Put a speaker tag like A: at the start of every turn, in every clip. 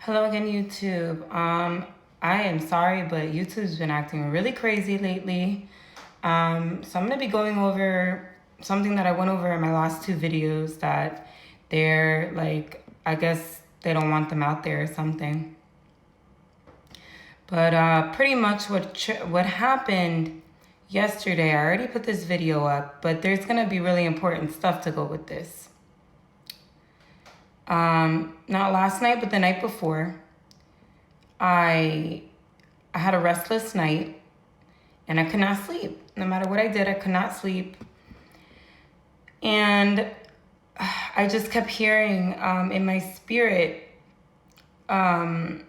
A: Hello again, YouTube. I am sorry, but YouTube's been acting really crazy lately. So I'm gonna be going over something that I went over in my last two videos that they're like, I guess they don't want them out there or something. But pretty much what happened yesterday, I already put this video up, but there's gonna be really important stuff to go with this. Not last night, but the night before, I had a restless night and I could not sleep. No matter what I did, I could not sleep. And I just kept hearing in my spirit, Noah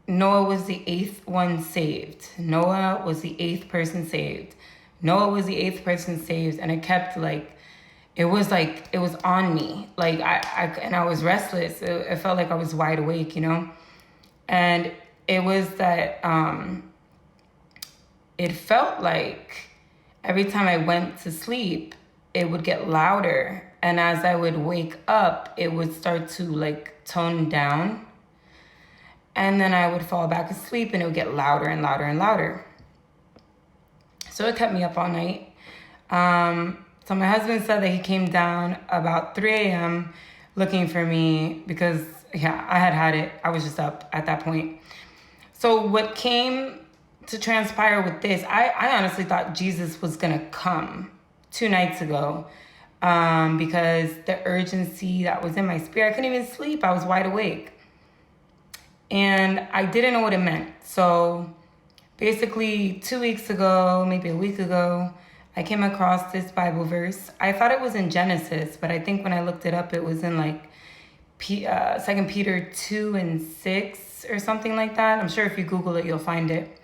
A: was the eighth one saved. Noah was the eighth person saved. Noah was the eighth person saved. And it kept it was on me. I was restless. It felt like I was wide awake, And it was that, it felt like every time I went to sleep, it would get louder. And as I would wake up, it would start to tone down. And then I would fall back asleep and it would get louder and louder and louder. So it kept me up all night. So my husband said that he came down about 3 a.m. looking for me because, yeah, I had it. I was just up at that point. So what came to transpire with this, I honestly thought Jesus was going to come 2 nights ago because the urgency that was in my spirit, I couldn't even sleep. I was wide awake. And I didn't know what it meant. So basically 2 weeks ago, maybe a week ago, I came across this Bible verse. I thought it was in Genesis, but I think when I looked it up, it was in 2 Peter 2:6 or something like that. I'm sure if you Google it, you'll find it.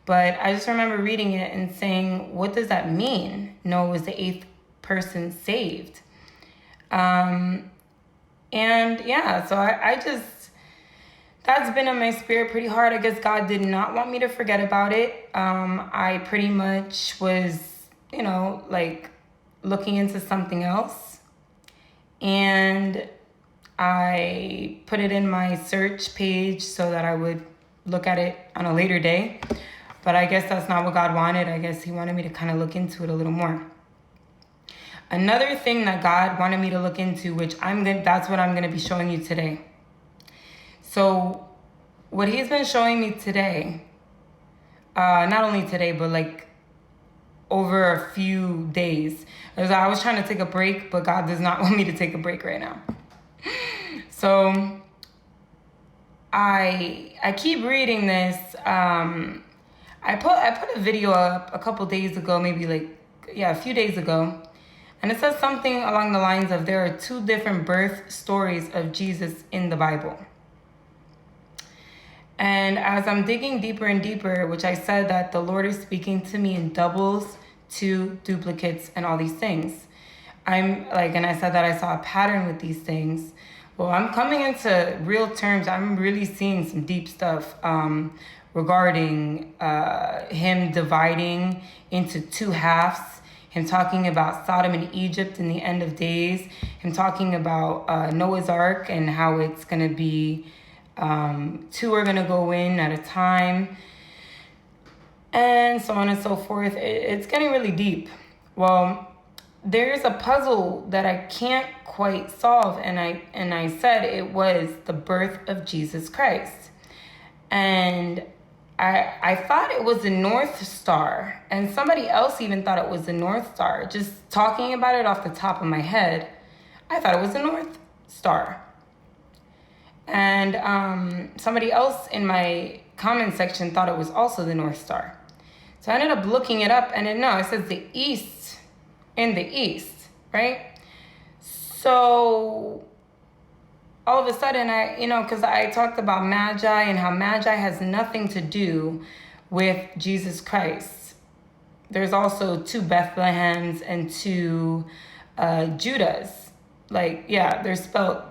A: But I just remember reading it and saying, what does that mean? Noah was the eighth person saved. And yeah, so I just, that's been in my spirit pretty hard. I guess God did not want me to forget about it. I pretty much was, looking into something else. And I put it in my search page so that I would look at it on a later day. But I guess that's not what God wanted. I guess he wanted me to kind of look into it a little more. Another thing that God wanted me to look into, which that's what I'm going to be showing you today. So what he's been showing me today, not only today, but over a few days. I was trying to take a break, but God does not want me to take a break right now. So I keep reading this. I put a video up a couple days ago, maybe a few days ago. And it says something along the lines of there are 2 different birth stories of Jesus in the Bible. And as I'm digging deeper and deeper, which I said that the Lord is speaking to me in doubles, 2 duplicates, and all these things. And I said that I saw a pattern with these things. Well, I'm coming into real terms. I'm really seeing some deep stuff regarding him dividing into 2 halves, him talking about Sodom and Egypt in the end of days, him talking about Noah's Ark and how it's going to be 2 are going to go in at a time, and so on and so forth. It's getting really deep. Well, there's a puzzle that I can't quite solve, and I said it was the birth of Jesus Christ. And I thought it was the North Star, and somebody else even thought it was the North Star. Just talking about it off the top of my head, I thought it was the North Star. And somebody else in my comment section thought it was also the North Star. So I ended up looking it up, and it says the East, in the East, right? So all of a sudden, because I talked about Magi and how Magi has nothing to do with Jesus Christ. There's also 2 Bethlehems and 2 Judahs. They're spelled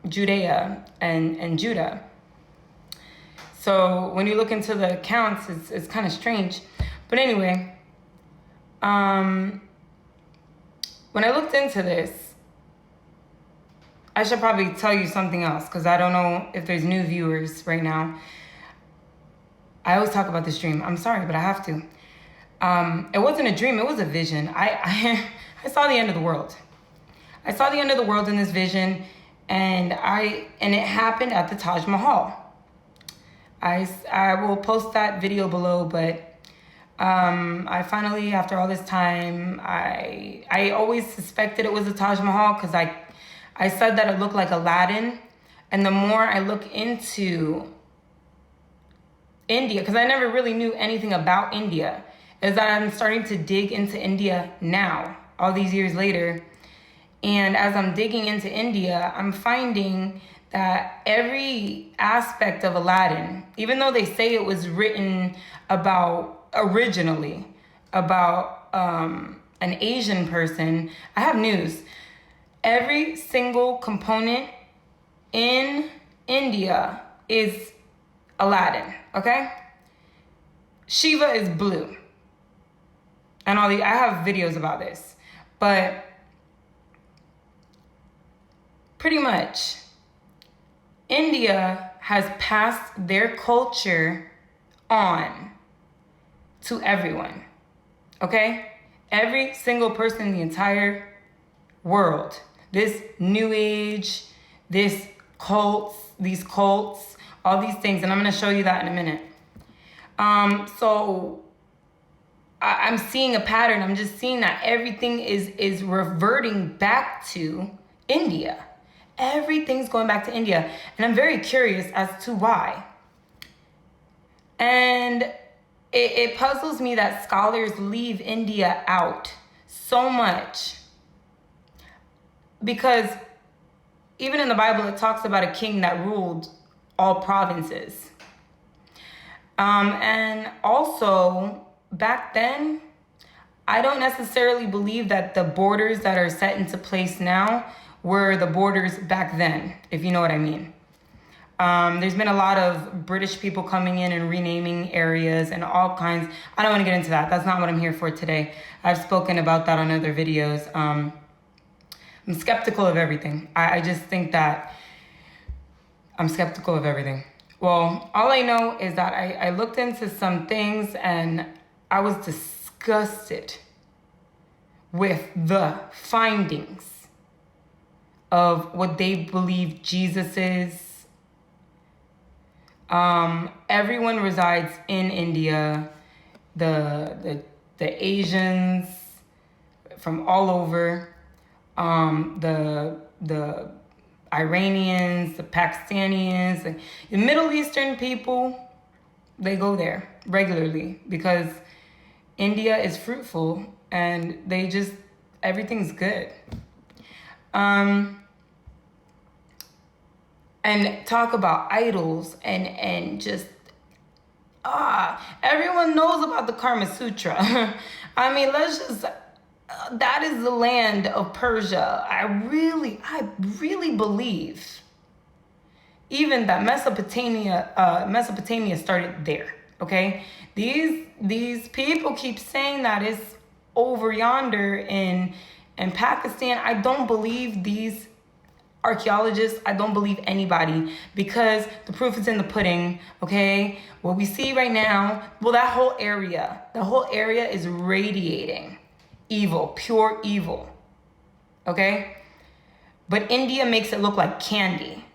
A: Judea and Judah. So when you look into the accounts, it's kind of strange. But anyway, when I looked into this, I should probably tell you something else because I don't know if there's new viewers right now. I always talk about this dream. I'm sorry, but I have to. It wasn't a dream. It was a vision. I saw the end of the world. I saw the end of the world in this vision, and it happened at the Taj Mahal. I will post that video below, but I finally, after all this time, I always suspected it was the Taj Mahal because I said that it looked like Aladdin. And the more I look into India, because I never really knew anything about India, is that I'm starting to dig into India now, all these years later. And as I'm digging into India, I'm finding that every aspect of Aladdin, even though they say it was written originally about an Asian person, I have news. Every single component in India is Aladdin, okay? Shiva is blue. And I have videos about this. But pretty much, India has passed their culture on to everyone, okay? Every single person in the entire world. This new age, these cults, all these things, and I'm gonna show you that in a minute. So I'm seeing a pattern. I'm just seeing that everything is reverting back to India. Everything's going back to India. And I'm very curious as to why. And it puzzles me that scholars leave India out so much. Because even in the Bible, it talks about a king that ruled all provinces. And also, back then, I don't necessarily believe that the borders that are set into place now were the borders back then, if you know what I mean. There's been a lot of British people coming in and renaming areas and all kinds. I don't want to get into that. That's not what I'm here for today. I've spoken about that on other videos. I'm skeptical of everything. I just think that I'm skeptical of everything. Well, all I know is that I looked into some things and I was disgusted with the findings of what they believe Jesus is. Everyone resides in India. The Asians from all over. The Iranians, the Pakistanians, the Middle Eastern people, they go there regularly because India is fruitful and everything's good. And talk about idols and just, everyone knows about the Kama Sutra. I mean, that is the land of Persia. I really believe even that Mesopotamia started there, okay? These people keep saying that it's over yonder in Pakistan. I don't believe these archaeologists. I don't believe anybody because the proof is in the pudding, okay? What we see right now, well, the whole area is radiating evil, pure evil, okay? But India makes it look like candy.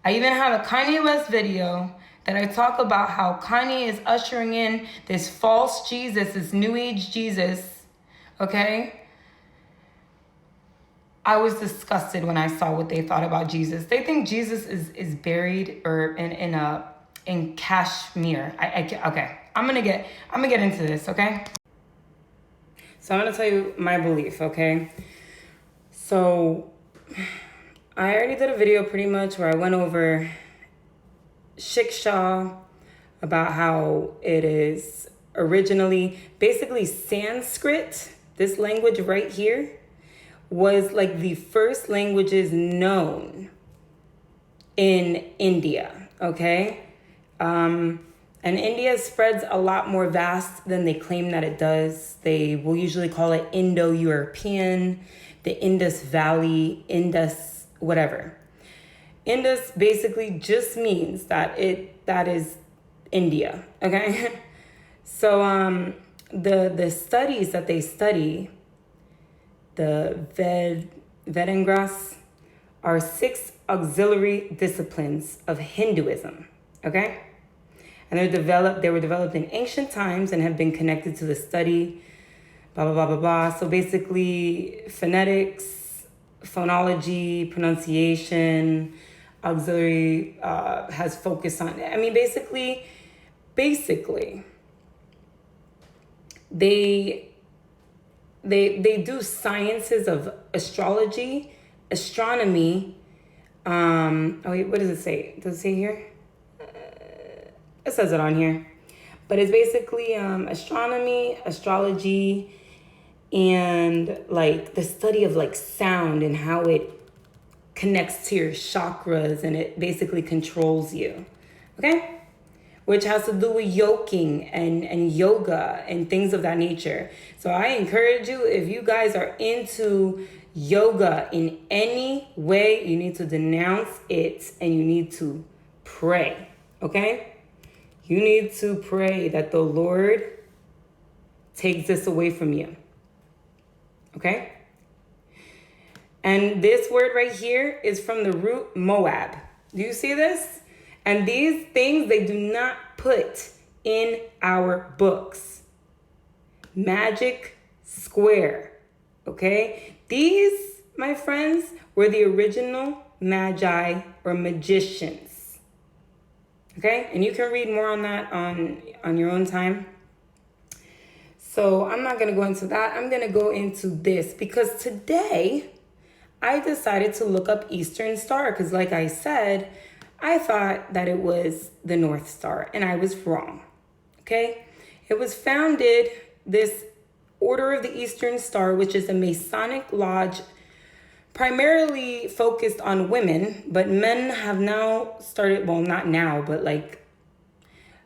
A: I even have a Kanye West video that I talk about how Kanye is ushering in this false Jesus, this new age Jesus, okay? I was disgusted when I saw what they thought about Jesus. They think Jesus is buried or in Kashmir. Okay, I'm gonna get into this, okay? So I'm gonna tell you my belief, okay? So I already did a video pretty much where I went over Shiksha, about how it is originally basically Sanskrit. This language right here was like the first languages known in India, okay? And India spreads a lot more vast than they claim that it does. They will usually call it Indo-European, the Indus Valley, Indus whatever. Indus basically just means that is India, okay? So the studies that they study, the Vedangras, are 6 auxiliary disciplines of Hinduism, okay? And they were developed in ancient times and have been connected to the study, blah, blah, blah, blah, blah. So basically, phonetics, phonology, pronunciation, auxiliary has focused on it. I mean, basically, they do sciences of astrology, astronomy. Oh wait, what does it say? Does it say here? It says it on here, but it's basically astronomy, astrology, and like the study of like sound and how it connects to your chakras, and it basically controls you, okay? Which has to do with yoking and yoga and things of that nature. So I encourage you, if you guys are into yoga in any way, you need to denounce it and you need to pray, okay? You need to pray that the Lord takes this away from you, okay? And this word right here is from the root Moab. Do you see this? And these things they do not put in our books. Magic square, okay? These, my friends, were the original magi or magicians. Okay, and you can read more on that on your own time. So I'm not going to go into that. I'm going to go into this because today I decided to look up Eastern Star because like I said, I thought that it was the North Star and I was wrong. Okay, it was founded, this Order of the Eastern Star, which is a Masonic lodge primarily focused on women, but men have now started, well, not now, but like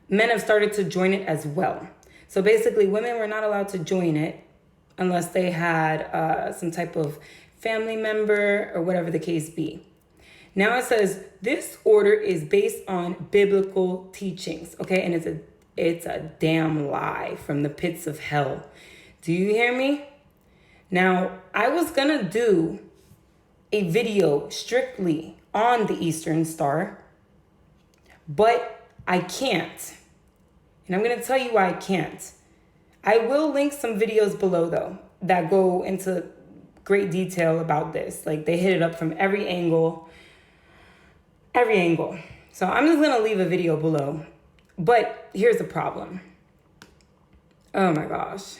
A: men have started to join it as well. So basically women were not allowed to join it unless they had some type of family member or whatever the case be. Now it says this order is based on biblical teachings, okay? And it's a damn lie from the pits of hell. Do you hear me? Now, I was gonna do a video strictly on the Eastern Star, but I can't. And I'm going to tell you why I can't. I will link some videos below though that go into great detail about this. Like they hit it up from every angle. So I'm just going to leave a video below. But here's the problem. Oh my gosh.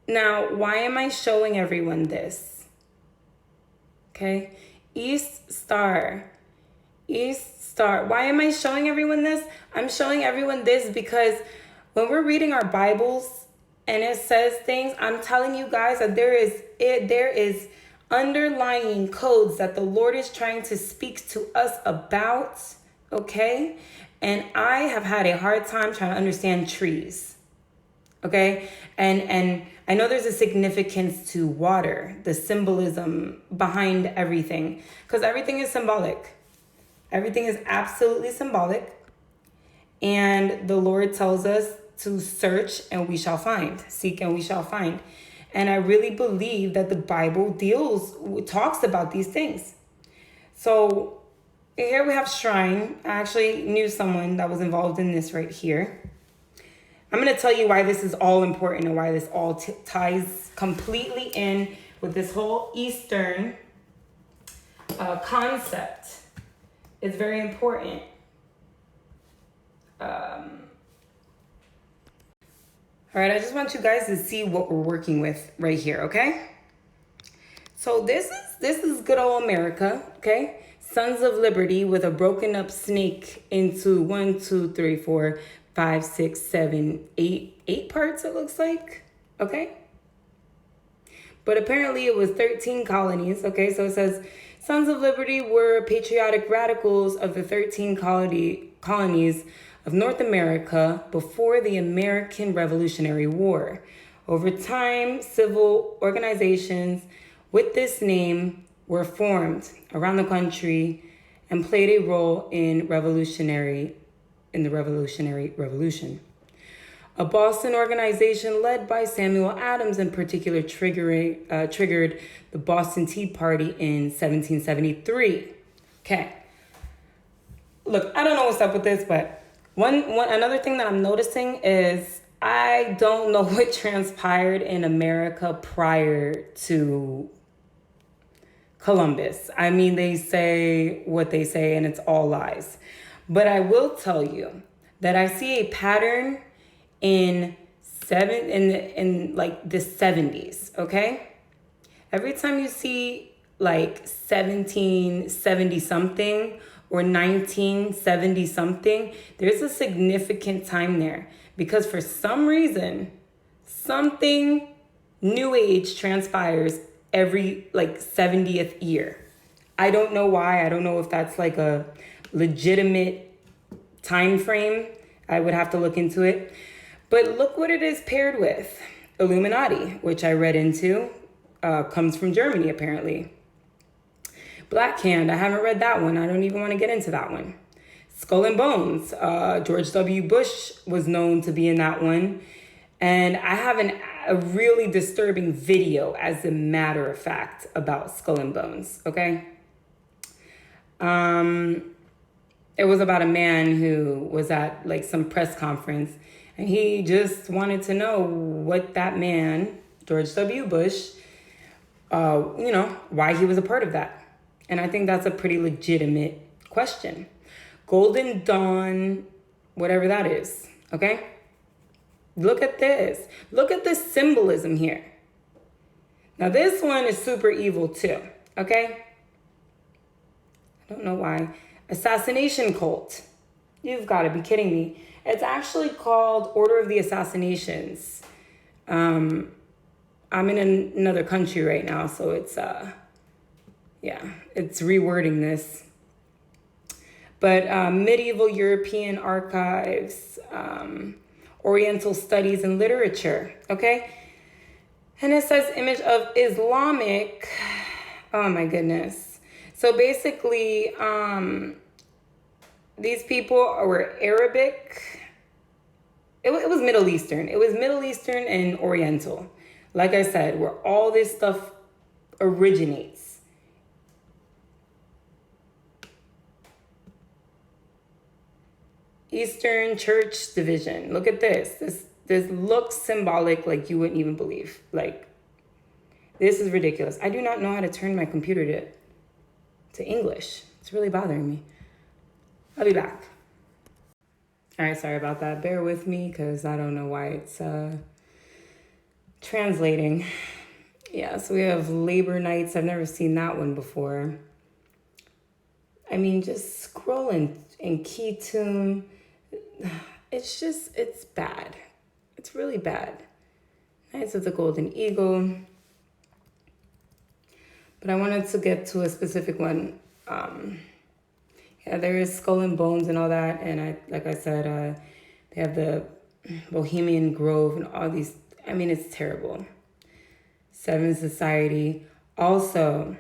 A: Now, why am I showing everyone this? Okay, East Star. Why am I showing everyone this? I'm showing everyone this because when we're reading our Bibles and it says things, I'm telling you guys that there is underlying codes that the Lord is trying to speak to us about, okay? And I have had a hard time trying to understand trees. Okay, and I know there's a significance to water, the symbolism behind everything, because everything is symbolic. Everything is absolutely symbolic. And the Lord tells us to search and we shall find, seek and we shall find. And I really believe that the Bible talks about these things. So here we have shrine. I actually knew someone that was involved in this right here. I'm going to tell you why this is all important and why this all ties completely in with this whole Eastern concept. It's very important. All right, I just want you guys to see what we're working with right here, okay? So this is good old America, okay? Sons of Liberty with a broken up snake into 1, 2, 3, 4, 5, 6, 7, 8 parts, it looks like, okay? But apparently it was 13 colonies, okay? So it says, Sons of Liberty were patriotic radicals of the 13 colonies of North America before the American Revolutionary War. Over time, civil organizations with this name were formed around the country and played a role in the Revolutionary Revolution. A Boston organization led by Samuel Adams in particular triggered the Boston Tea Party in 1773. Okay. Look, I don't know what's up with this, but another thing that I'm noticing is I don't know what transpired in America prior to Columbus. I mean, they say what they say and it's all lies. But I will tell you that I see a pattern in like the 70s, okay? Every time you see like 1770 something or 1970 something, there's a significant time there because for some reason, something new age transpires every like 70th year. I don't know why. I don't know if that's like a legitimate time frame. I would have to look into it. But look what it is paired with. Illuminati, which I read into, comes from Germany, apparently. Black Hand, I haven't read that one. I don't even want to get into that one. Skull and Bones, George W. Bush was known to be in that one. And I have a really disturbing video, as a matter of fact, about Skull and Bones, okay? It was about a man who was at like some press conference and he just wanted to know what that man, George W. Bush, why he was a part of that. And I think that's a pretty legitimate question. Golden Dawn, whatever that is, okay? Look at this. Look at the symbolism here. Now this one is super evil too, okay? I don't know why. Assassination cult. You've got to be kidding me. It's actually called Order of the Assassinations. I'm in another country right now, so it's rewording this. But medieval European archives, Oriental studies and literature, okay? And it says image of Islamic, oh my goodness. So basically, these people were Arabic. It was Middle Eastern. It was Middle Eastern and Oriental. Like I said, where all this stuff originates. Eastern Church Division. Look at this. This looks symbolic like you wouldn't even believe. Like, this is ridiculous. I do not know how to turn my computer to English. It's really bothering me. I'll be back. All right, sorry about that. Bear with me because I don't know why it's translating. Yeah, so we have Labor Nights. I've never seen that one before. I mean, just scroll in key tune. It's bad. It's really bad. Knights of the Golden Eagle. But I wanted to get to a specific one. There is Skull and Bones and all that. And like I said, they have the Bohemian Grove and all these. I mean, it's terrible. Seven Society. Also,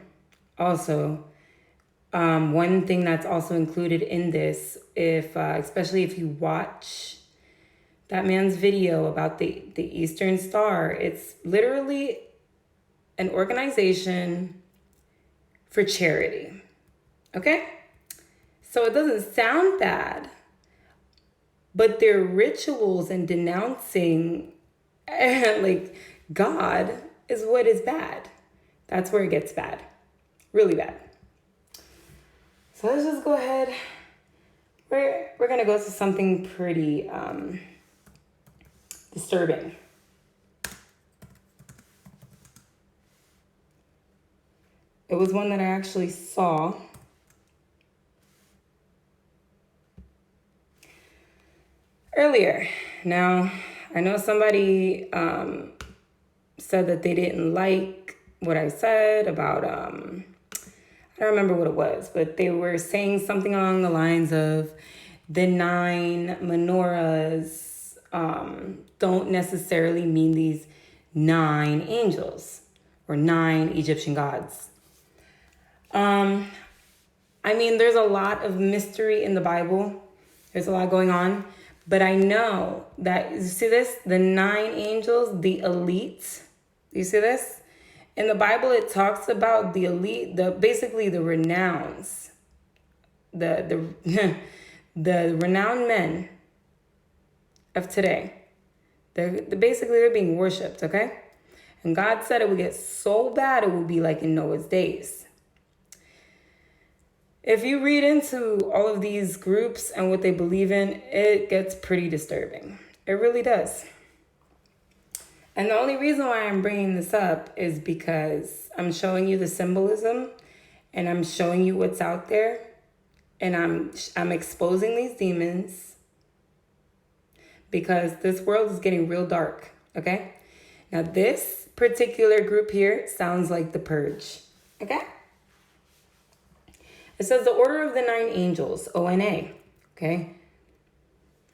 A: one thing that's also included in this, especially if you watch that man's video about the Eastern Star, it's literally an organization for charity. Okay? So it doesn't sound bad, but their rituals and denouncing like God is what is bad. That's where it gets bad. Really bad. So let's just go ahead. We're going to go to something pretty disturbing. It was one that I actually saw. Earlier. Now, I know somebody said that they didn't like what I said about, I don't remember what it was, but they were saying something along the lines of the 9 menorahs don't necessarily mean these 9 angels, or 9 Egyptian gods. I mean, there's a lot of mystery in the Bible. There's a lot going on. But I know that, you see this? The 9 angels, the elite. You see this? In the Bible, it talks about the elite, basically the renowns. The the renowned men of today. They're being worshipped, okay? And God said it would get so bad it would be like in Noah's days. If you read into all of these groups and what they believe in, it gets pretty disturbing. It really does. And the only reason why I'm bringing this up is because I'm showing you the symbolism and I'm showing you what's out there. And I'm exposing these demons because this world is getting real dark, okay? Now, this particular group here sounds like the Purge, okay? It says the Order of the 9 Angels, ONA, okay?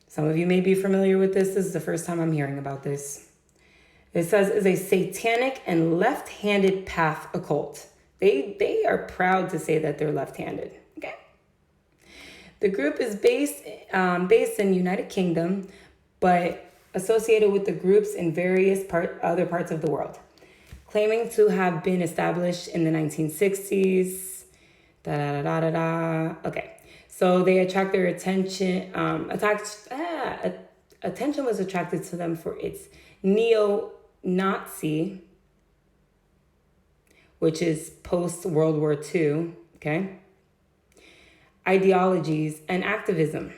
A: Some of you may be familiar with this. This is the first time I'm hearing about this. It says is a satanic and left-handed path occult. They are proud to say that they're left-handed, okay? The group is based in United Kingdom, but associated with the groups in various other parts of the world, claiming to have been established in the 1960s. Okay, so they attract their attention. Attention was attracted to them for its neo-Nazi, which is post-World War II, okay, ideologies and activism.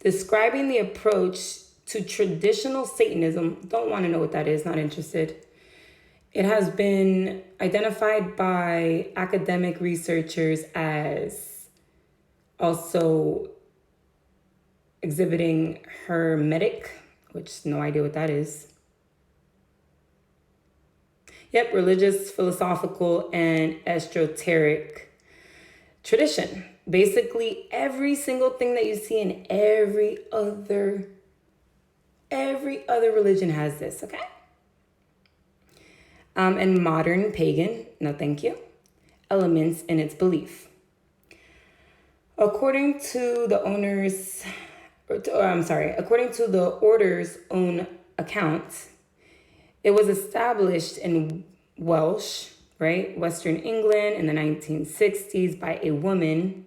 A: Describing the approach to traditional Satanism, don't want to know what that is, not interested. It has been identified by academic researchers as also exhibiting hermetic, which no idea what that is. Yep, religious, philosophical, and esoteric tradition. Basically, every single thing that you see in every other religion has this, okay? And modern pagan, no thank you, elements in its belief. According to the order's own account, it was established in Welsh, right, Western England in the 1960s by a woman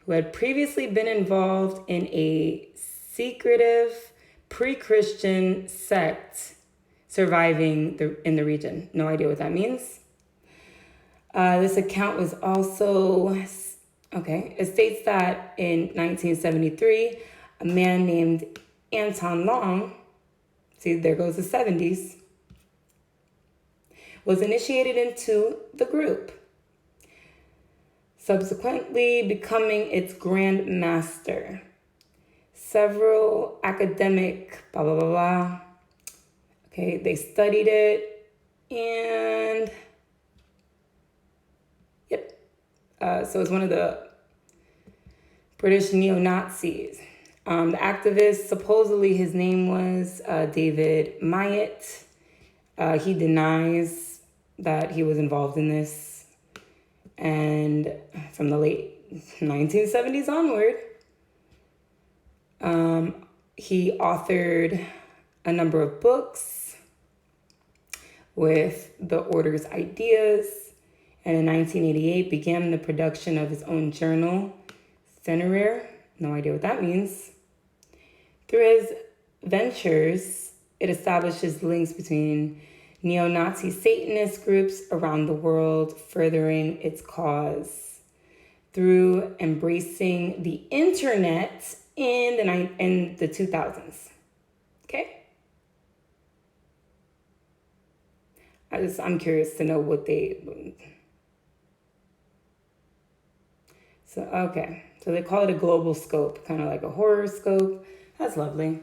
A: who had previously been involved in a secretive pre-Christian sect surviving in the region. No idea what that means. This account was also, it states that in 1973, a man named Anton Long, see, there goes the 70s, was initiated into the group, subsequently becoming its grand master. Several academic, blah, blah, blah, blah. Okay, they studied it, and yep. So it's one of the British neo-Nazis. The activist, supposedly his name was David Myatt. He denies that he was involved in this. And from the late 1970s onward, he authored a number of books with the order's ideas, and in 1988 began the production of his own journal, Fenrir. No idea what that means. Through his ventures, it establishes links between neo-Nazi Satanist groups around the world, furthering its cause through embracing the internet in the 2000s. Okay? I'm curious to know what they... So they call it a global scope, kind of like a horror scope. That's lovely.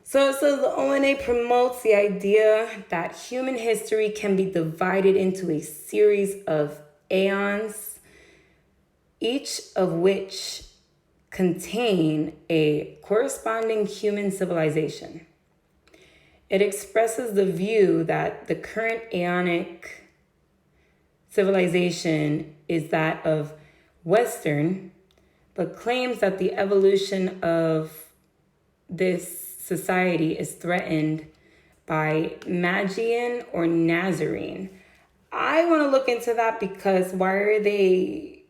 A: So the ONA promotes the idea that human history can be divided into a series of aeons, each of which contain a corresponding human civilization. It expresses the view that the current aeonic civilization is that of Western, but claims that the evolution of this society is threatened by Magian or Nazarene. I want to look into that because why are they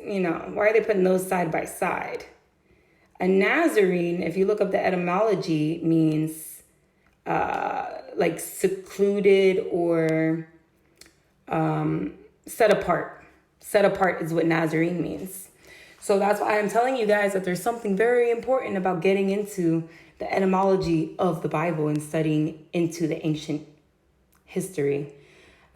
A: putting those side by side? A Nazarene, if you look up the etymology, means like secluded or set apart. Set apart is what Nazarene means. So that's why I'm telling you guys that there's something very important about getting into the etymology of the Bible and studying into the ancient history.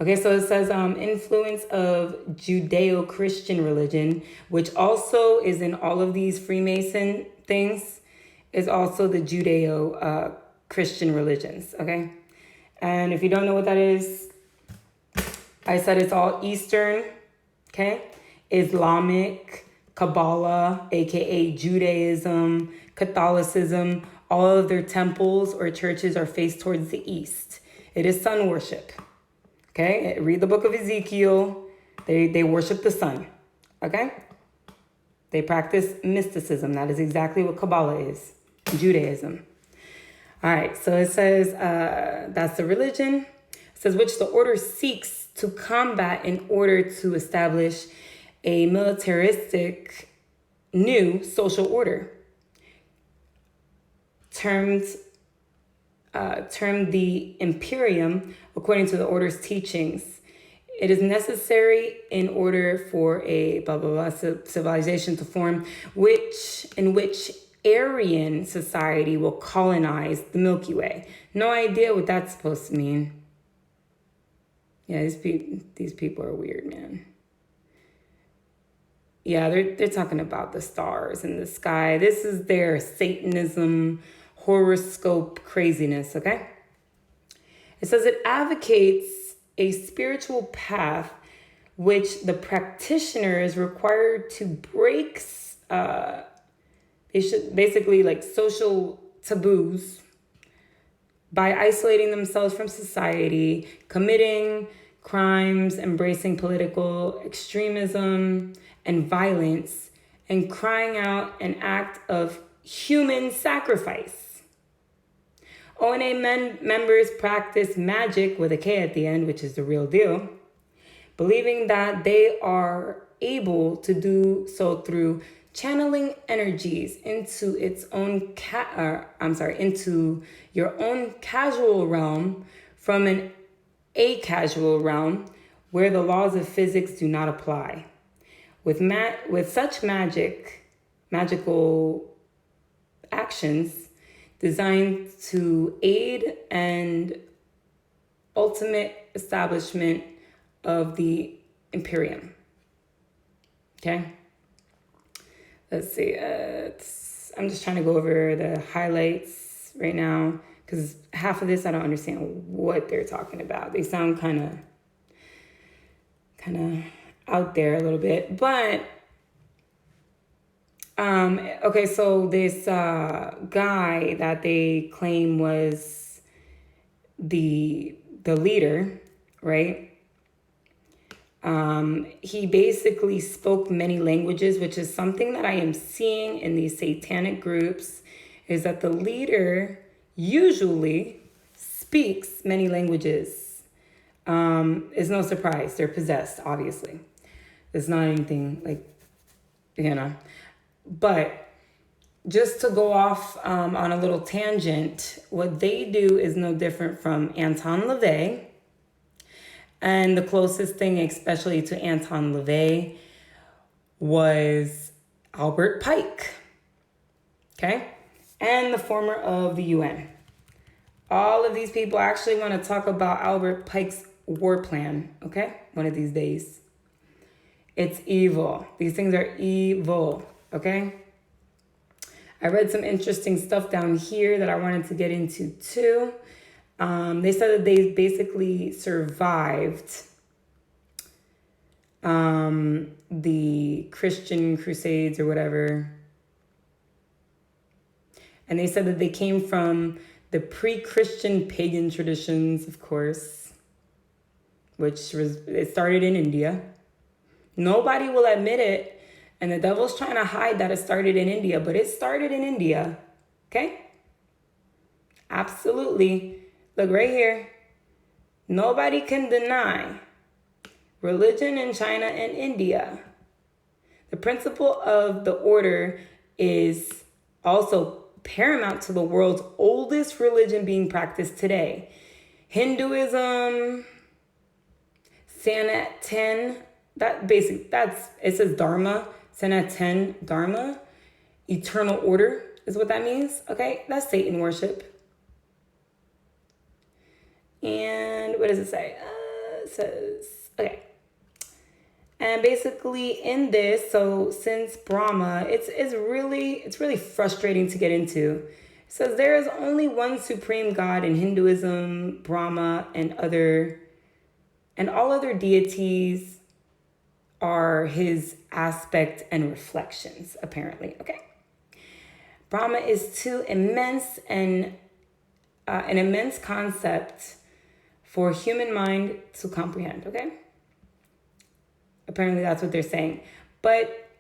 A: Okay, so it says influence of Judeo-Christian religion, which also is in all of these Freemason things, is also the Judeo-Christian religions, okay? And if you don't know what that is, I said it's all Eastern, okay? Islamic, Kabbalah, aka Judaism, Catholicism, all of their temples or churches are faced towards the east. It is sun worship. Okay, read the book of Ezekiel. They worship the sun. Okay? They practice mysticism. That is exactly what Kabbalah is. Judaism. All right, so it says that's the religion. It says which the order seeks to combat in order to establish a militaristic new social order. Termed the Imperium, according to the order's teachings. It is necessary in order for a blah, blah, blah civilization to form, in which Aryan society will colonize the Milky Way. No idea what that's supposed to mean. Yeah, these people are weird, man. Yeah, they're talking about the stars in the sky. This is their Satanism, horoscope craziness, okay? It says it advocates a spiritual path which the practitioner is required to break basically like social taboos by isolating themselves from society, committing crimes, embracing political extremism and violence, and crying out an act of human sacrifice. ONA members practice magic with a K at the end, which is the real deal, believing that they are able to do so through channeling energies into into your own casual realm from an acasual realm where the laws of physics do not apply. With such magical actions designed to aid and ultimate establishment of the Imperium. Okay? Let's see. I'm just trying to go over the highlights right now because half of this I don't understand what they're talking about. They sound kind of out there a little bit, but okay, so this guy that they claim was the leader, right? He basically spoke many languages, which is something that I am seeing in these satanic groups, is that the leader usually speaks many languages. It's no surprise. They're possessed, obviously. It's not anything like, But just to go off on a little tangent, what they do is no different from Anton LaVey. And the closest thing, especially to Anton LaVey, was Albert Pike. Okay? And the former of the UN. All of these people actually want to talk about Albert Pike's war plan. Okay? One of these days. It's evil. These things are evil. Okay? I read some interesting stuff down here that I wanted to get into too. They said that they basically survived the Christian Crusades or whatever. And they said that they came from the pre-Christian pagan traditions, of course, it started in India. Nobody will admit it, and the devil's trying to hide that it started in India, but it started in India, okay? Absolutely. Look right here. Nobody can deny religion in China and India. The principle of the order is also paramount to the world's oldest religion being practiced today. Hinduism, Sanatan, it says Dharma, Sanatan Dharma, eternal order is what that means, okay? That's Satan worship. And what does it say? It says, okay. And basically in this, so since Brahma, it's really frustrating to get into. It says there is only one supreme God in Hinduism, Brahma, and all other deities are his aspect and reflections, apparently. Okay. Brahma is too immense and an immense concept for human mind to comprehend, okay? Apparently that's what they're saying. But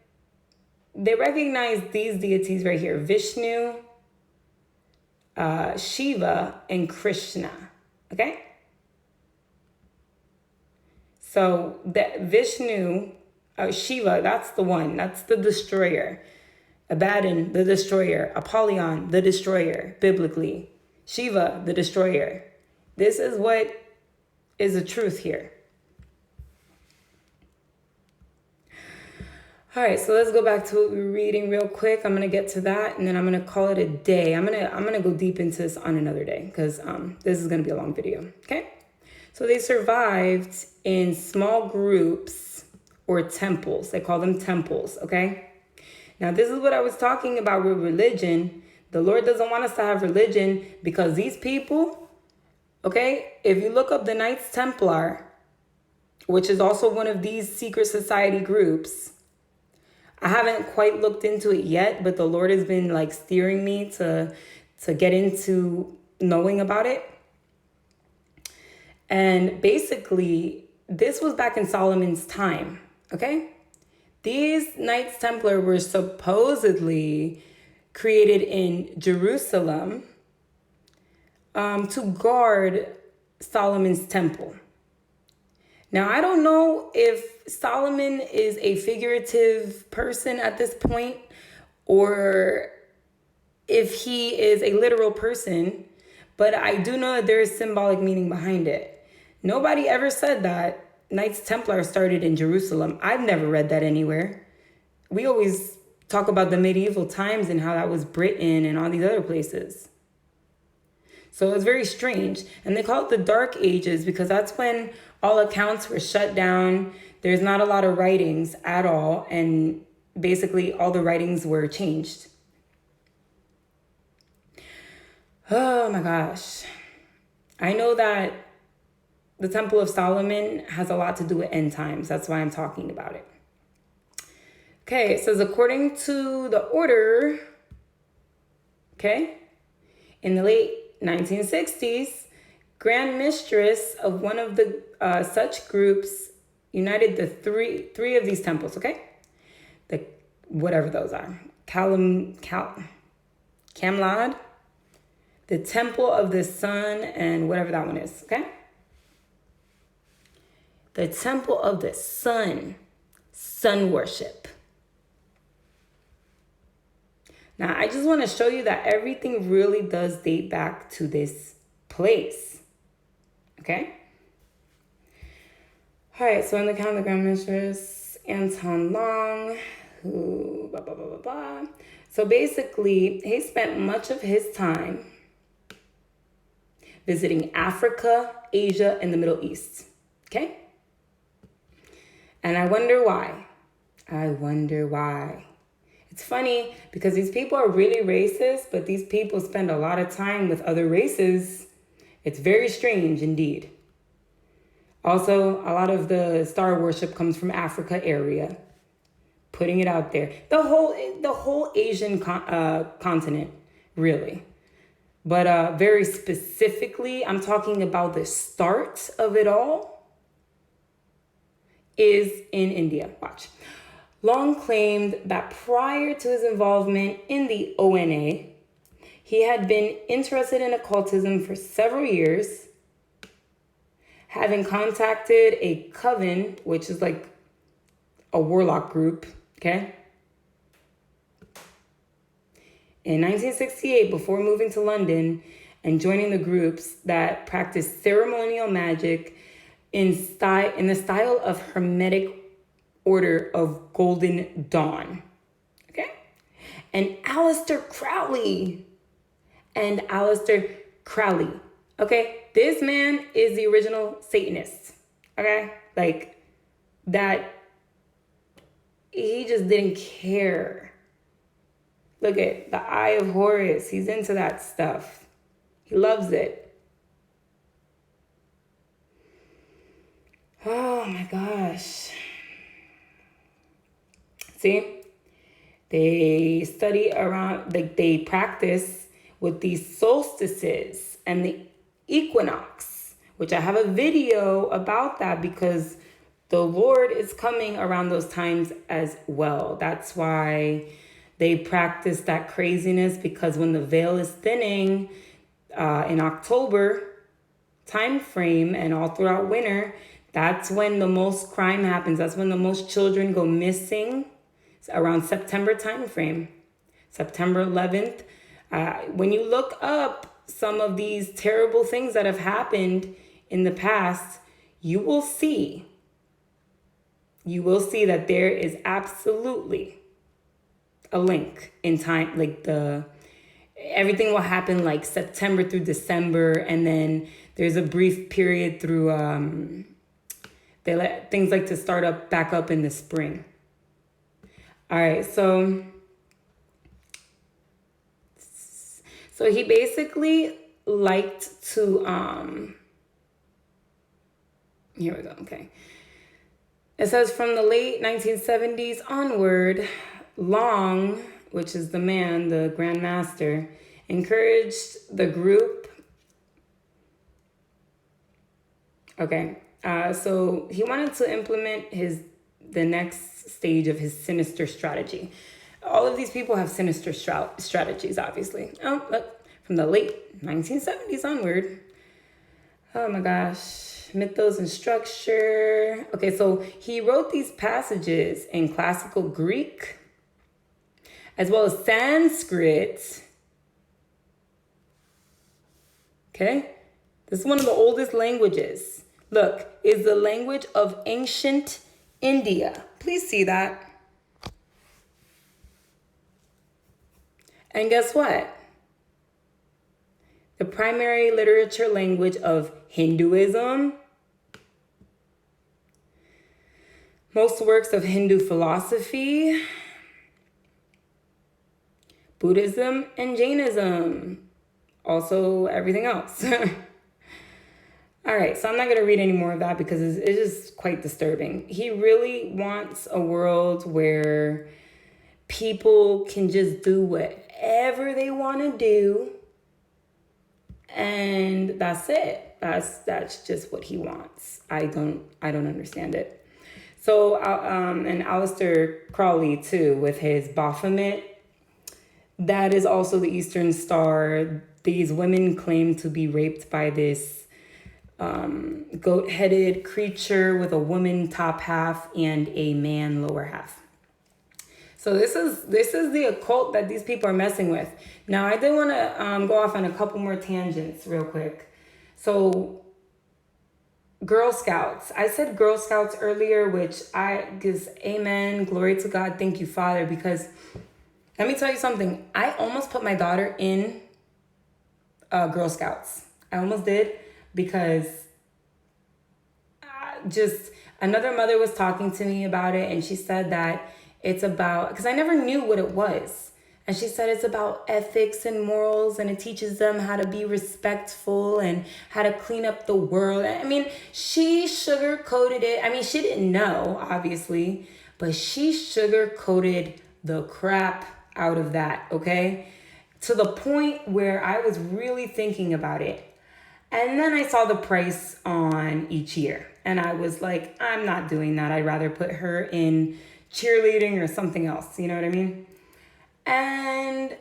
A: they recognize these deities right here, Vishnu, Shiva, and Krishna, okay? So that Vishnu, Shiva, that's the one, that's the destroyer. Abaddon, the destroyer. Apollyon, the destroyer, biblically. Shiva, the destroyer. This is what is the truth here. All right, so let's go back to what we were reading real quick. I'm gonna get to that, and then I'm gonna call it a day. I'm gonna go deep into this on another day because this is gonna be a long video. Okay, so they survived in small groups or temples. They call them temples. Okay, now this is what I was talking about with religion. The Lord doesn't want us to have religion because these people. Okay, if you look up the Knights Templar, which is also one of these secret society groups, I haven't quite looked into it yet, but the Lord has been like steering me to get into knowing about it. And basically, this was back in Solomon's time, okay? These Knights Templar were supposedly created in Jerusalem to guard Solomon's temple. Now, I don't know if Solomon is a figurative person at this point or if he is a literal person, but I do know that there is symbolic meaning behind it. Nobody ever said that Knights Templar started in Jerusalem. I've never read that anywhere. We always talk about the medieval times and how that was Britain and all these other places. So it's very strange. And they call it the Dark Ages because that's when all accounts were shut down. There's not a lot of writings at all. And basically all the writings were changed. Oh my gosh. I know that the Temple of Solomon has a lot to do with end times. That's why I'm talking about it. Okay, it says according to the order, okay, in the late 1960s, Grand Mistress of one of the such groups united the three of these temples, okay? The whatever those are. Camelad, the Temple of the Sun, and whatever that one is, okay? The Temple of the Sun, sun worship. Now, I just want to show you that everything really does date back to this place. Okay? All right, so in the account of the Grand Mistress, Anton Long, who, blah, blah, blah, blah, blah. So basically, he spent much of his time visiting Africa, Asia, and the Middle East. Okay? And I wonder why. It's funny because these people are really racist, but these people spend a lot of time with other races. It's very strange indeed. Also, a lot of the star worship comes from Africa area. Putting it out there. The whole Asian continent, really. But very specifically, I'm talking about the start of it all is in India. Watch. Long claimed that prior to his involvement in the ONA, he had been interested in occultism for several years, having contacted a coven, which is like a warlock group, okay? In 1968, before moving to London and joining the groups that practiced ceremonial magic in the style of Hermetic Order of Golden Dawn, okay? And Aleister Crowley, okay? This man is the original Satanist, okay? Like, that, he just didn't care. Look at the Eye of Horus. He's into that stuff. He loves it. Oh my gosh. See? They study around, like they practice with these solstices and the equinox, which I have a video about that because the Lord is coming around those times as well. That's why they practice that craziness, because when the veil is thinning in October time frame and all throughout winter, that's when the most crime happens. That's when the most children go missing. It's around September time frame, September 11th. When you look up some of these terrible things that have happened in the past, you will see that there is absolutely a link in time. Like everything will happen like September through December, and then there's a brief period through they let things like to start up back up in the spring. All right, so he basically liked to here we go. Okay, it says from the late 1970s onward, Long, which is the man, the Grand Master, encouraged the group. Okay, so he wanted to implement the next stage of his sinister strategy. All of these people have sinister strategies, obviously. Oh, look, from the late 1970s onward. Oh my gosh, mythos and structure. Okay, so he wrote these passages in classical Greek, as well as Sanskrit. Okay? This is one of the oldest languages. Look, is the language of ancient India. Please see that. And guess what? The primary literature language of Hinduism. Most works of Hindu philosophy. Buddhism and Jainism. Also everything else. All right, so I'm not going to read any more of that because it's just quite disturbing. He really wants a world where people can just do whatever they want to do, and that's it. That's just what he wants. I don't understand it. So, and Aleister Crowley too, with his Baphomet. That is also the Eastern Star. These women claim to be raped by this goat-headed creature with a woman top half and a man lower half. So this is the occult that these people are messing with. Now, I did want to go off on a couple more tangents real quick. So Girl Scouts. I said Girl Scouts earlier, which I just, amen, glory to God, thank you, Father, because let me tell you something. I almost put my daughter in Girl Scouts. I almost did, because just another mother was talking to me about it, and she said that it's about, because I never knew what it was. And she said it's about ethics and morals, and it teaches them how to be respectful and how to clean up the world. I mean, she sugar-coated it. I mean, she didn't know, obviously, but she sugar-coated the crap out of that, okay? to the point where I was really thinking about it. And then I saw the price on each year. And I was like, I'm not doing that. I'd rather put her in cheerleading or something else. You know what I mean? And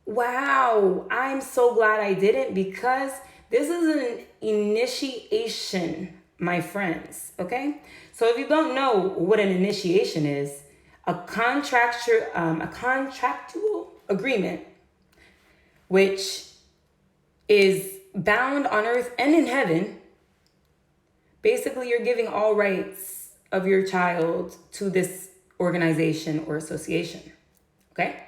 A: wow, I'm so glad I didn't, because this is an initiation, my friends. Okay? So if you don't know what an initiation is, a contractual agreement, which is bound on earth and in heaven. Basically, you're giving all rights of your child to this organization or association. Okay?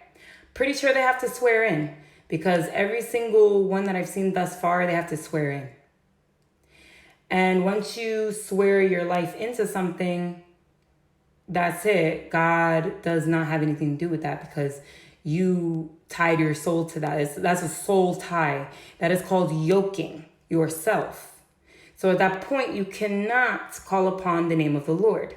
A: Pretty sure they have to swear in, because every single one that I've seen thus far, they have to swear in. And once you swear your life into something, that's it. God does not have anything to do with that, because you tied your soul to that. That's a soul tie. That is called yoking yourself. So at that point, you cannot call upon the name of the Lord.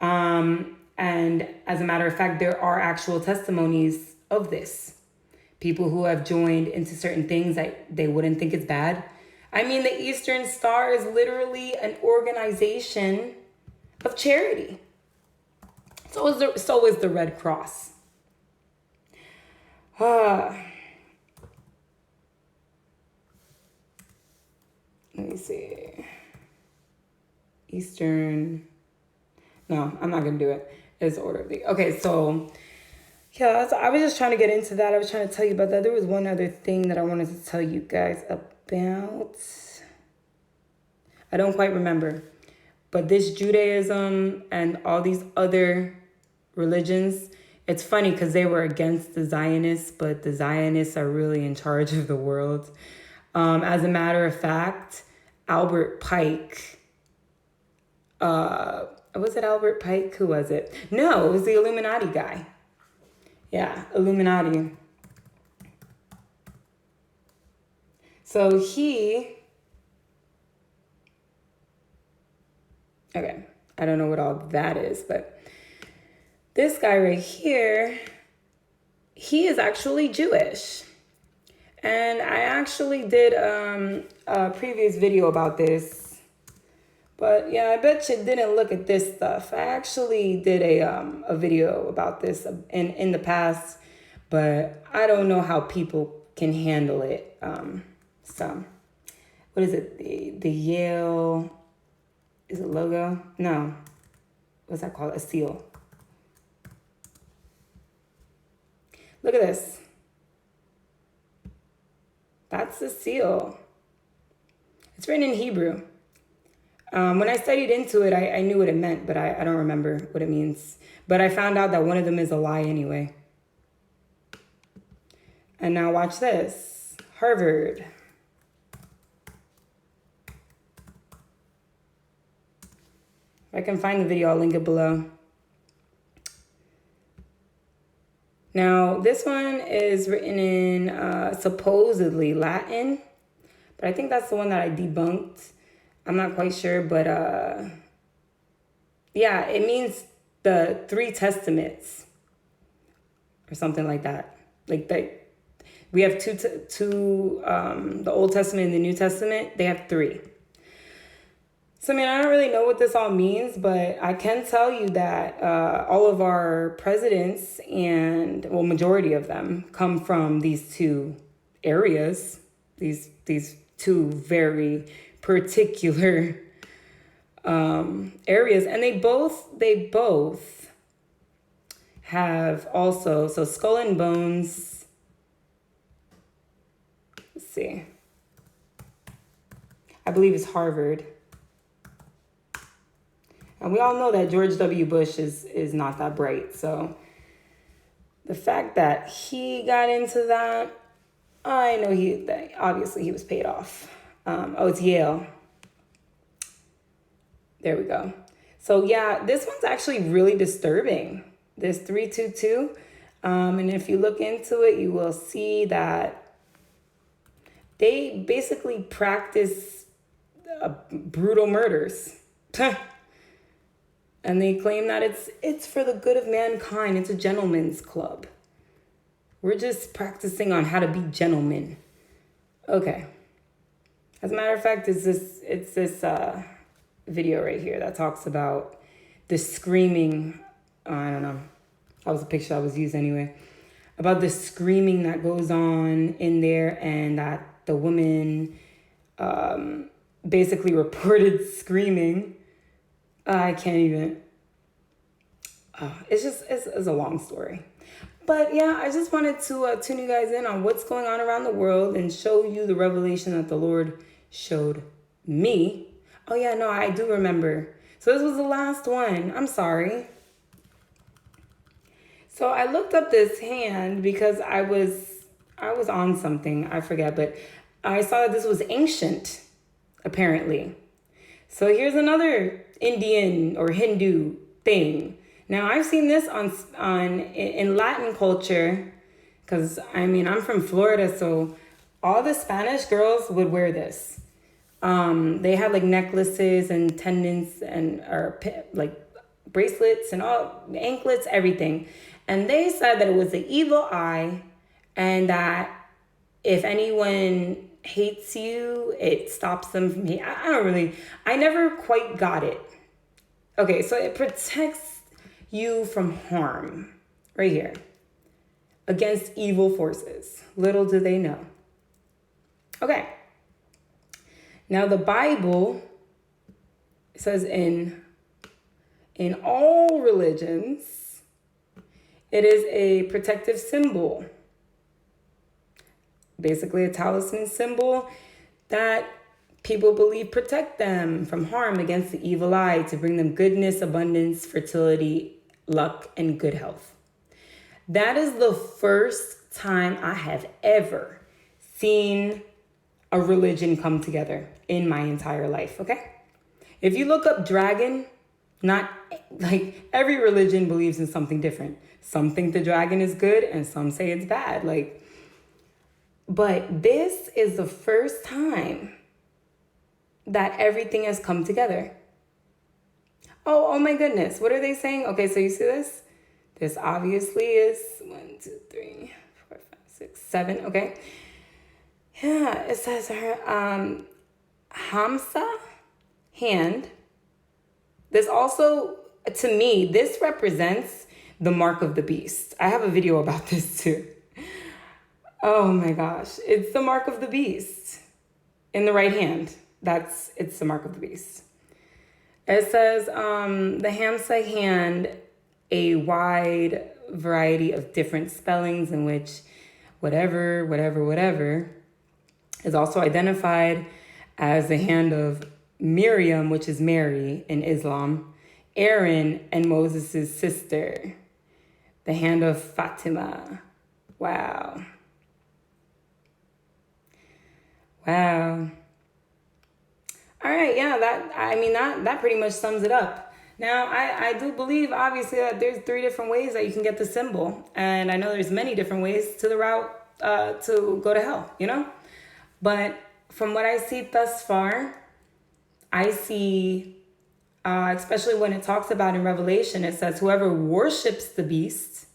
A: And as a matter of fact, there are actual testimonies of this. People who have joined into certain things that they wouldn't think is bad. I mean, the Eastern Star is literally an organization of charity. So is the Red Cross. Let me see. Eastern. No, I'm not going to do it. It's order of the. Okay, so yeah, I was just trying to get into that. I was trying to tell you about that. There was one other thing that I wanted to tell you guys about. I don't quite remember. But this Judaism and all these other religions, it's funny because they were against the Zionists, but the Zionists are really in charge of the world. As a matter of fact, Albert Pike, was it Albert Pike? Who was it? No, it was the Illuminati guy. Yeah, Illuminati. So okay, I don't know what all that is, but this guy right here, he is actually Jewish. And I actually did a previous video about this. But yeah, I bet you didn't look at this stuff. I actually did a video about this in the past, but I don't know how people can handle it. So, what is it? The Yale, is it logo? No. What's that called? A seal. Look at this. That's the seal. It's written in Hebrew. When I studied into it, I knew what it meant, but I don't remember what it means. But I found out that one of them is a lie anyway. And now watch this. Harvard. If I can find the video, I'll link it below. Now, this one is written in supposedly Latin, but I think that's the one that I debunked. I'm not quite sure, but yeah, it means the 3 testaments or something like that. Like that, we have two, the Old Testament and the New Testament. They have 3. So, I mean, I don't really know what this all means, but I can tell you that all of our presidents and, well, majority of them come from these 2 areas, these 2 very particular areas. And they both have also, so Skull and Bones, let's see, I believe it's Harvard. And we all know that George W. Bush is not that bright. So the fact that he got into that, I know obviously he was paid off. It's Yale. There we go. So yeah, this one's actually really disturbing. This 322. And if you look into it, you will see that they basically practice brutal murders. And they claim that it's for the good of mankind. It's a gentleman's club. We're just practicing on how to be gentlemen. Okay. As a matter of fact, it's this video right here that talks about the screaming. I don't know. That was a picture I was used anyway. About the screaming that goes on in there, and that the woman basically reported screaming. I can't even. It's a long story. But yeah, I just wanted to tune you guys in on what's going on around the world and show you the revelation that the Lord showed me. Oh yeah, no, I do remember. So this was the last one. I'm sorry. So I looked up this hand because I was on something. I forget, but I saw that this was ancient, apparently. So here's another Indian or Hindu thing. Now I've seen this in Latin culture, because I'm from Florida, so all the Spanish girls would wear this. They had like necklaces and pendants and like bracelets and all anklets, everything. And they said that it was the evil eye, and that if anyone hates you, it stops them from hate. I never quite got it. Okay, so it protects you from harm right here against evil forces. Little do they know. Okay. Now the Bible says in all religions, it is a protective symbol. Basically a talisman symbol that people believe protect them from harm against the evil eye, to bring them goodness, abundance, fertility, luck, and good health. That is the first time I have ever seen a religion come together in my entire life, okay? If you look up dragon, not like every religion believes in something different. Some think the dragon is good and some say it's bad. But this is the first time that everything has come together. Oh my goodness. What are they saying? Okay, so you see this? This obviously is 1, 2, 3, 4, 5, 6, 7. Okay. Yeah, it says her Hamsa hand. This also, to me, this represents the mark of the beast. I have a video about this too. Oh my gosh. It's the mark of the beast in the right hand. It's the mark of the beast. It says the Hamsa hand, a wide variety of different spellings in which whatever is also identified as the hand of Miriam, which is Mary in Islam, Aaron and Moses' sister, the hand of Fatima. Wow. All right, yeah, that pretty much sums it up. Now, I do believe, obviously, that there's 3 different ways that you can get the symbol. And I know there's many different ways to the route to go to hell, But from what I see thus far, I see, especially when it talks about in Revelation, it says whoever worships the beast,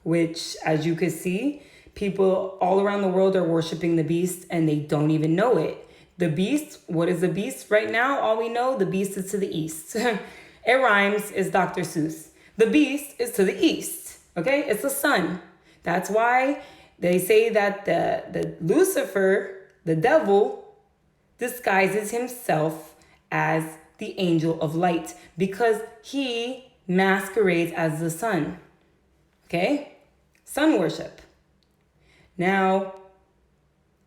A: which, as you could see, people all around the world are worshiping the beast and they don't even know it. The beast, what is the beast right now? All we know, the beast is to the east. It rhymes, is Dr. Seuss. The beast is to the east, okay? It's the sun. That's why they say that the Lucifer, the devil, disguises himself as the angel of light because he masquerades as the sun, okay? Sun worship. Now,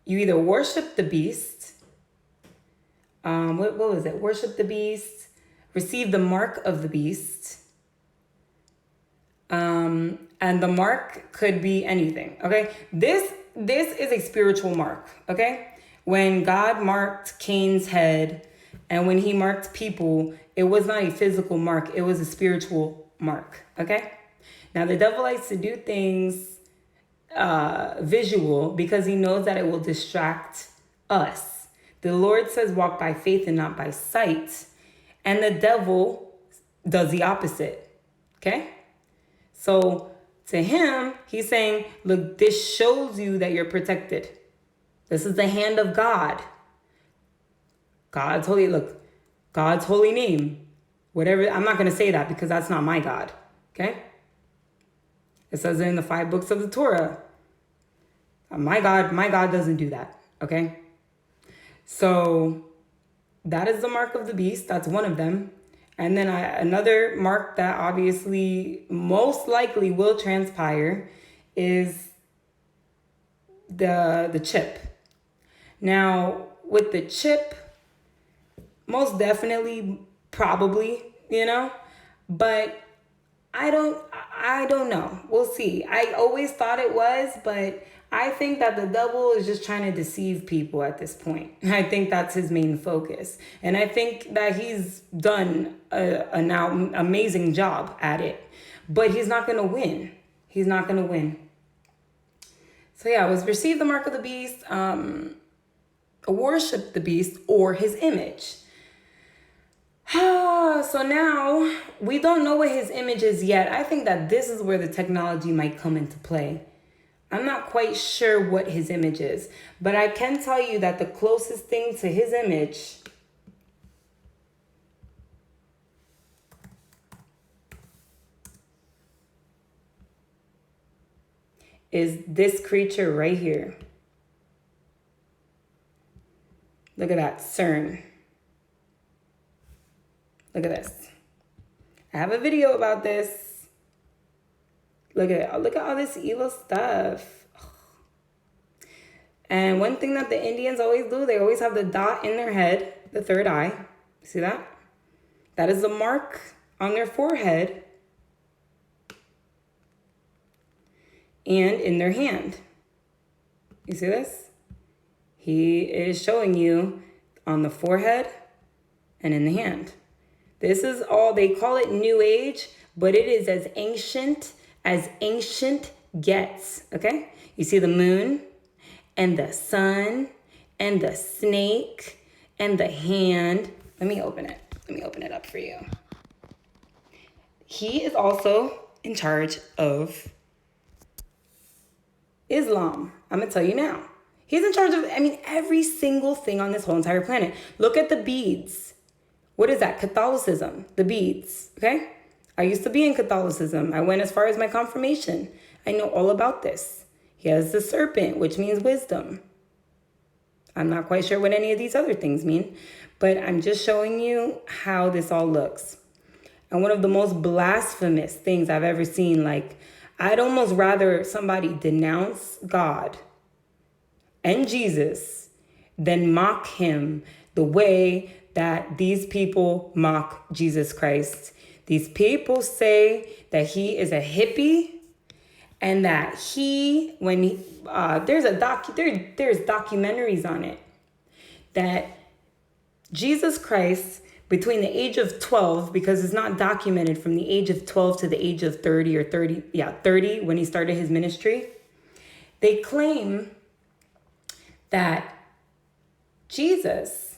A: you either worship the beast, what was it? Worship the beast, receive the mark of the beast. And the mark could be anything, okay? This is a spiritual mark, okay? When God marked Cain's head and when he marked people, it was not a physical mark. It was a spiritual mark, okay? Now, the devil likes to do things visual because he knows that it will distract us. The Lord says walk by faith and not by sight. And the devil does the opposite. Okay? So to him, he's saying, look, this shows you that you're protected. This is the hand of God. God's holy name. Whatever, I'm not going to say that because that's not my God. Okay? It says it in the 5 books of the Torah. My God doesn't do that. Okay? So that is the mark of the beast. That's one of them. And then another mark that obviously most likely will transpire is the chip. Now, with the chip, most definitely, probably, but I don't know. We'll see. I always thought it was, but I think that the devil is just trying to deceive people at this point. I think that's his main focus. And I think that he's done an amazing job at it, but he's not going to win. He's not going to win. So yeah, it was receive the mark of the beast, worship the beast or his image. So now we don't know what his image is yet. I think that this is where the technology might come into play. I'm not quite sure what his image is, but I can tell you that the closest thing to his image is this creature right here. Look at that, CERN. Look at this. I have a video about this. Look at it. Look at all this evil stuff. And one thing that the Indians always do, they always have the dot in their head, the third eye. See that? That is the mark on their forehead and in their hand. You see this? He is showing you on the forehead and in the hand. This is all, they call it New Age, but it is as ancient gets, okay? You see the moon and the sun and the snake and the hand. Let me open it. Let me open it up for you. He is also in charge of Islam. I'm going to tell you now. He's in charge of, every single thing on this whole entire planet. Look at the beads. What is that? Catholicism, the beads, okay? I used to be in Catholicism. I went as far as my confirmation. I know all about this. He has the serpent, which means wisdom. I'm not quite sure what any of these other things mean, but I'm just showing you how this all looks. And one of the most blasphemous things I've ever seen, like, I'd almost rather somebody denounce God and Jesus than mock him the way that these people mock Jesus Christ. These people say that he is a hippie and that there's documentaries on it that Jesus Christ between the age of 12, because it's not documented from the age of 12 to the age of 30 when he started his ministry, they claim that Jesus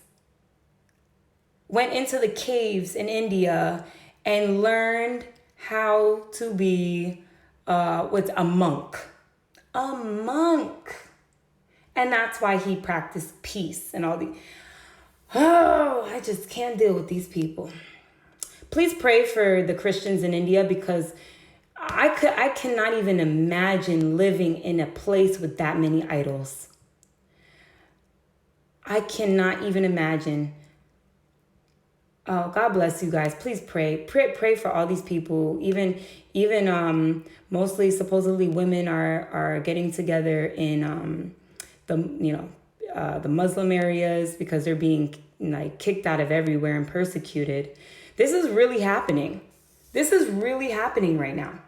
A: went into the caves in India and learned how to be a monk. A monk. And that's why he practiced peace and all the... Oh, I just can't deal with these people. Please pray for the Christians in India because I cannot even imagine living in a place with that many idols. I cannot even imagine. Oh, God bless you guys. Please pray. Pray for all these people. Even mostly supposedly women are getting together in the Muslim areas because they're being kicked out of everywhere and persecuted. This is really happening. This is really happening right now.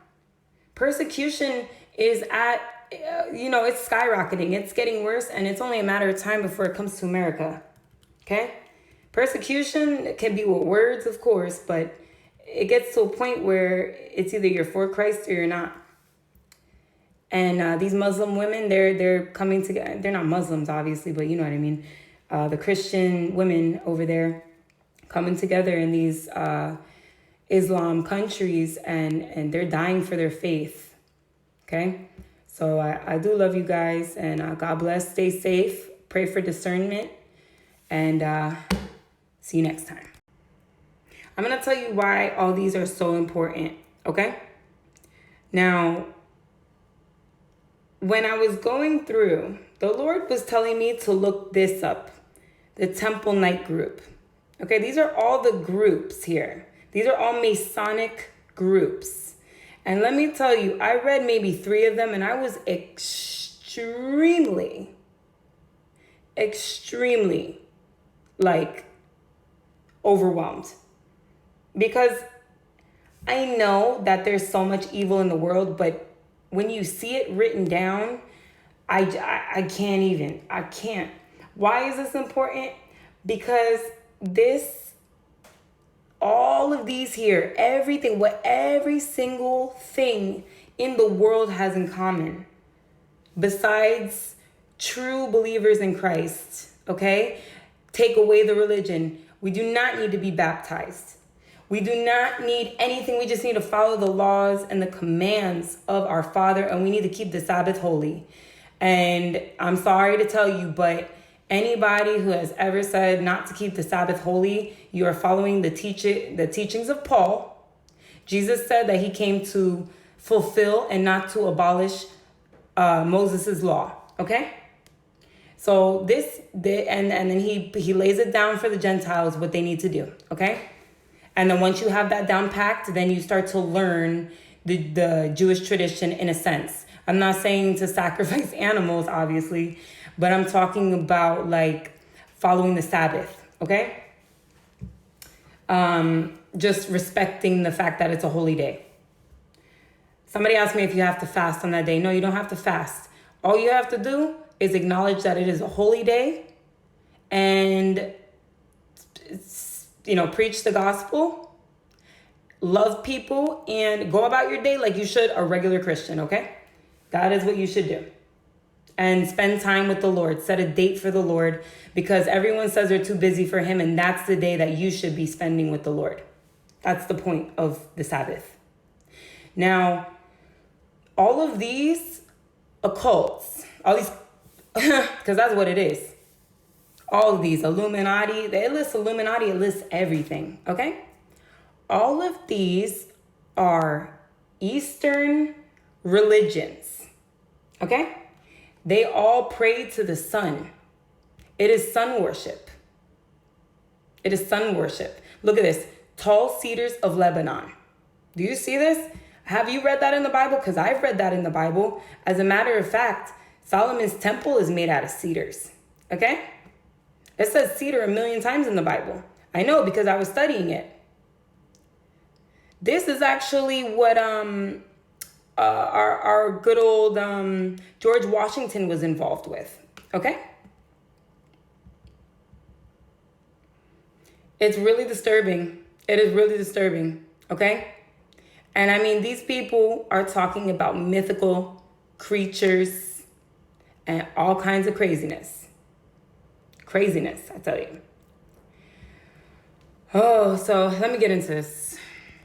A: Persecution is at it's skyrocketing. It's getting worse, and it's only a matter of time before it comes to America. Okay? Persecution can be with words, of course, but it gets to a point where it's either you're for Christ or you're not. And these Muslim women, they're coming together. They're not Muslims, obviously, but you know what I mean. The Christian women over there coming together in these Islam countries, and they're dying for their faith. Okay? So I do love you guys, and God bless. Stay safe. Pray for discernment, and see you next time. I'm going to tell you why all these are so important, okay? Now, when I was going through, the Lord was telling me to look this up, the Temple Night group. Okay, these are all the groups here. These are all Masonic groups. And let me tell you, I read maybe 3 of them, and I was extremely, like, overwhelmed. Because I know that there's so much evil in the world, but when you see it written down, I can't. Why is this important? Because all of these here, everything, what every single thing in the world has in common, besides true believers in Christ, okay? Take away the religion. We do not need to be baptized. We do not need anything. We just need to follow the laws and the commands of our Father, and we need to keep the Sabbath holy. And I'm sorry to tell you, but anybody who has ever said not to keep the Sabbath holy, you are following the teachings of Paul. Jesus said that he came to fulfill and not to abolish Moses' law. Okay? So and then he lays it down for the Gentiles what they need to do. Okay? And then once you have that down packed, then you start to learn the Jewish tradition in a sense. I'm not saying to sacrifice animals, obviously, but I'm talking about like following the Sabbath, okay? Just respecting the fact that it's a holy day. Somebody asked me if you have to fast on that day. No, you don't have to fast. All you have to do is acknowledge that it is a holy day and, preach the gospel, love people, and go about your day like you should a regular Christian, okay? That is what you should do. And spend time with the Lord. Set a date for the Lord, because everyone says they're too busy for him, and that's the day that you should be spending with the Lord. That's the point of the Sabbath. Now, all of these occults, all these, because that's what it is. All of these, Illuminati, it lists everything, okay? All of these are Eastern religions, okay? They all pray to the sun. It is sun worship. It is sun worship. Look at this. Tall cedars of Lebanon. Do you see this? Have you read that in the Bible? Because I've read that in the Bible. As a matter of fact, Solomon's temple is made out of cedars. Okay? It says cedar 1,000,000 times in the Bible. I know because I was studying it. This is actually what our good old George Washington was involved with. Okay? It's really disturbing. It is really disturbing. Okay? And I mean, these people are talking about mythical creatures and all kinds of craziness. Craziness, I tell you. Oh, so let me get into this.